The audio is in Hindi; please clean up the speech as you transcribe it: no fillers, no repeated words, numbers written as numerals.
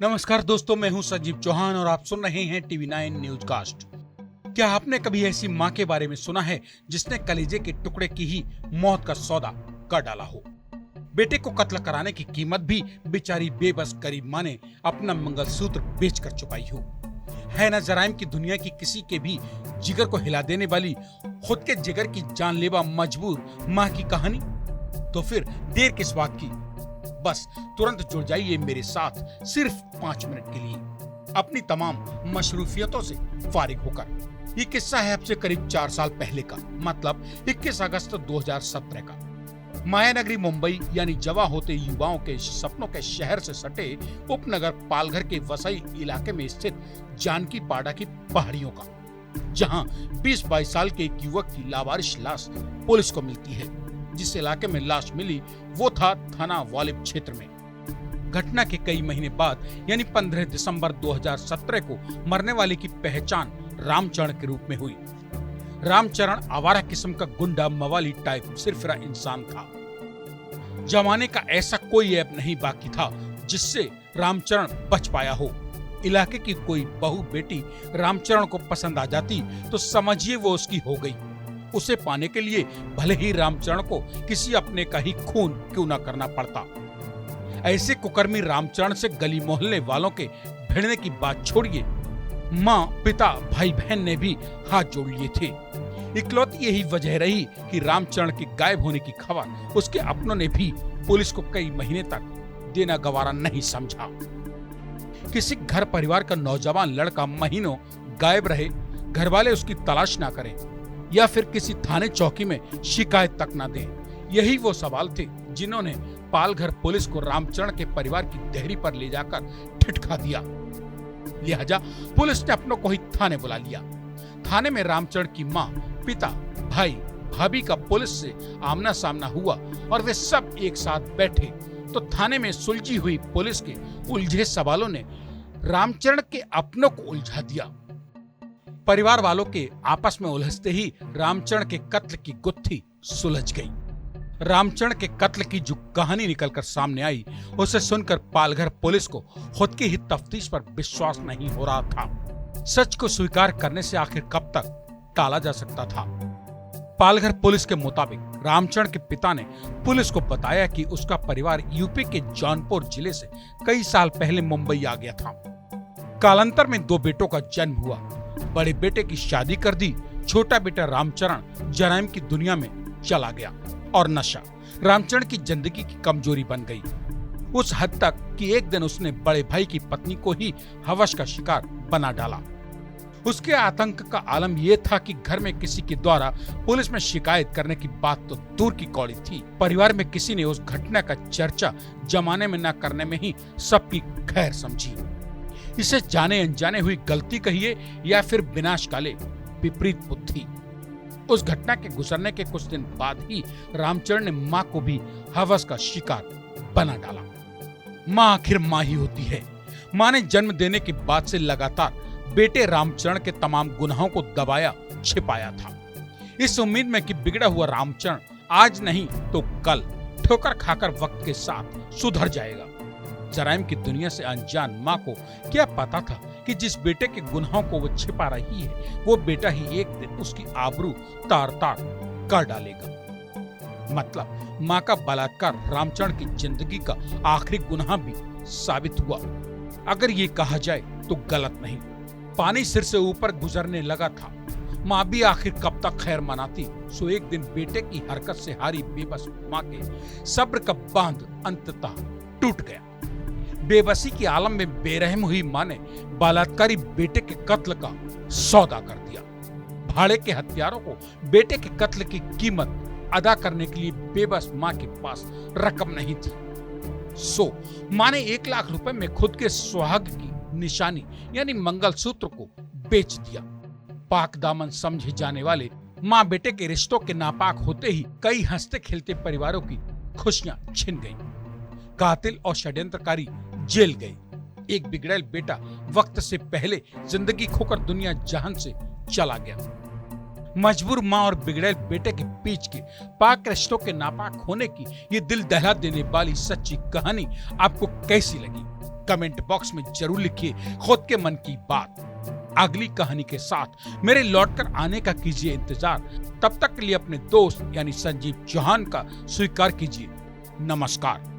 नमस्कार दोस्तों, मैं हूं संजीव चौहान और आप सुन रहे हैं TV9 न्यूज कास्ट। क्या आपने कभी ऐसी मां के बारे में सुना है जिसने कलेजे के टुकड़े की ही मौत का सौदा कर डाला हो? बेटे को कत्ल कराने की कीमत भी बेचारी बेबस गरीब मां ने अपना मंगलसूत्र बेचकर चुकाई हो। है ना जराइम की दुनिया की किसी के भी जिगर को हिला देने वाली, खुद के जिगर की जानलेवा मजबूर मां की कहानी। तो फिर देर किस बात की, बस तुरंत जुड़ जाइए मेरे साथ सिर्फ 5 मिनट के लिए अपनी तमाम मशरूफियतों से फारिग होकर। ये किस्सा है अब से करीब 4 साल पहले का, मतलब 21 अगस्त 2017 का। मायानगरी मुंबई यानी जवा होते युवाओं के सपनों के शहर से सटे उपनगर पालघर के वसई इलाके में स्थित जानकी पाड़ा की पहाड़ियों का, जहां 20-22 साल के एक युवक की लावारिश लाश पुलिस को मिलती है। जिस इलाके में लाश मिली वो था थाना वालिब क्षेत्र में। घटना के कई महीने बाद यानी 15 दिसंबर 2017 को मरने वाले की पहचान रामचरण के रूप में हुई। रामचरण आवारा किस्म का गुंडा मवाली टाइप सिरफिरा इंसान था। जमाने का ऐसा कोई ऐप नहीं बाकी था जिससे रामचरण बच पाया हो। इलाके की कोई बहू बेटी रामचरण को पसंद आ जाती तो समझिए वो उसकी हो गई। उसे पाने के लिए भले ही रामचरण को किसी अपने का ही खून क्यों न करना पड़ता। ऐसे कुकर्मी रामचरण से गली मोहल्ले वालों के भिड़ने की बात छोड़िए, माँ, पिता, भाई बहन ने भी हाथ जोड़ लिए थे। इकलौती यही वजह रही कि रामचरण के गायब होने की खबर उसके अपनों ने भी पुलिस को कई महीने तक देना गवारा नहीं समझा। किसी घर परिवार का नौजवान लड़का महीनों गायब रहे, घर वाले उसकी तलाश ना करें या फिर किसी थाने चौकी में शिकायत तक न दें, यही वो सवाल थे जिन्होंने पालघर पुलिस को रामचरण के परिवार की देहरी पर ले जाकर ठिठका दिया। लिहाजा पुलिस ने अपनों को ही थाने बुला लिया। थाने में रामचरण की मां, पिता, भाई, भाभी का पुलिस से आमना सामना हुआ और वे सब एक साथ बैठे तो थाने में सुलझी हुई पुलिस के उलझे सवालों ने रामचरण के अपनों को उलझा दिया। परिवार वालों के आपस में उलझते ही रामचरण के कत्ल की गुत्थी सुलझ गई। रामचरण के कत्ल की जो कहानी निकलकर सामने आई उसे सुनकर पालघर पुलिस को खुद की ही तफ्तीश पर विश्वास नहीं हो रहा था। सच को स्वीकार करने से आखिर कब तक टाला जा सकता था। पालघर पुलिस के मुताबिक रामचरण के पिता ने पुलिस को बताया कि उसका परिवार यूपी के जौनपुर जिले से कई साल पहले मुंबई आ गया था। कालांतर में 2 बेटों का जन्म हुआ। बड़े बेटे की शादी कर दी, छोटा बेटा रामचरण जराइम की दुनिया में चला गया और नशा रामचरण की जिंदगी की कमजोरी बन गई। उस हद तक कि एक दिन उसने बड़े भाई की पत्नी को ही हवस का शिकार बना डाला। उसके आतंक का आलम यह था कि घर में किसी के द्वारा पुलिस में शिकायत करने की बात तो दूर की कौड़ी थी, परिवार में किसी ने उस घटना का चर्चा जमाने में न करने में ही सबकी खैर समझी। इसे जाने अनजाने हुई गलती कहिए या फिर विनाशकाले विपरीत बुद्धि। उस घटना के गुजरने के कुछ दिन बाद ही रामचरण ने मां को भी हवस का शिकार बना डाला। मां आखिर मां ही होती है। मां ने जन्म देने के बाद से लगातार बेटे रामचरण के तमाम गुनाहों को दबाया छिपाया था, इस उम्मीद में कि बिगड़ा हुआ रामचरण आज नहीं तो कल ठोकर खाकर वक्त के साथ सुधर जाएगा। जराइम की दुनिया से अनजान मां को क्या पता था कि जिस बेटे के गुनाहों को वो छिपा रही है वो बेटा ही एक दिन उसकी आबरू तार तार कर डालेगा। मतलब मां का बलात्कार रामचरण की जिंदगी का आखिरी गुनाह भी साबित हुआ। अगर ये कहा जाए तो गलत नहीं। पानी सिर से ऊपर गुजरने लगा था। मां भी आखिर कब तक खैर मनाती। सो एक दिन बेटे की हरकत से हारी बेबस मां के सब्र का बांध अंततः टूट गया। बेबसी की आलम में बेरहम हुई मां ने बलात्कारी बेटे के कत्ल का सौदा कर दिया। भाड़े के हत्यारों को बेटे के कत्ल की कीमत अदा करने के लिए बेबस मां के पास रकम नहीं थी। सो मां ने 1 लाख रुपए में खुद के सुहाग की निशानी यानी मंगलसूत्र को बेच दिया। पाक दामन समझे जाने वाले मां बेटे के रिश्तों के नापाक होते ही कई हंसते खेलते परिवारों की खुशियां छिन गईं। कातिल और षड्यंत्रकारी जेल गए। एक बिगड़ैल बेटा वक्त से पहले जिंदगी खोकर दुनिया जहान से चला गया। मजबूर मां और बिगड़ैल बेटे के बीच के पाक रिश्तों के नापाक होने की ये दिल दहला देने वाली सच्ची कहानी आपको कैसी लगी कमेंट बॉक्स में जरूर लिखिए खुद के मन की बात। अगली कहानी के साथ मेरे लौटकर आने का कीजिए इंतजार। तब तक के लिए अपने दोस्त यानी संजीव चौहान का स्वीकार कीजिए। नमस्कार।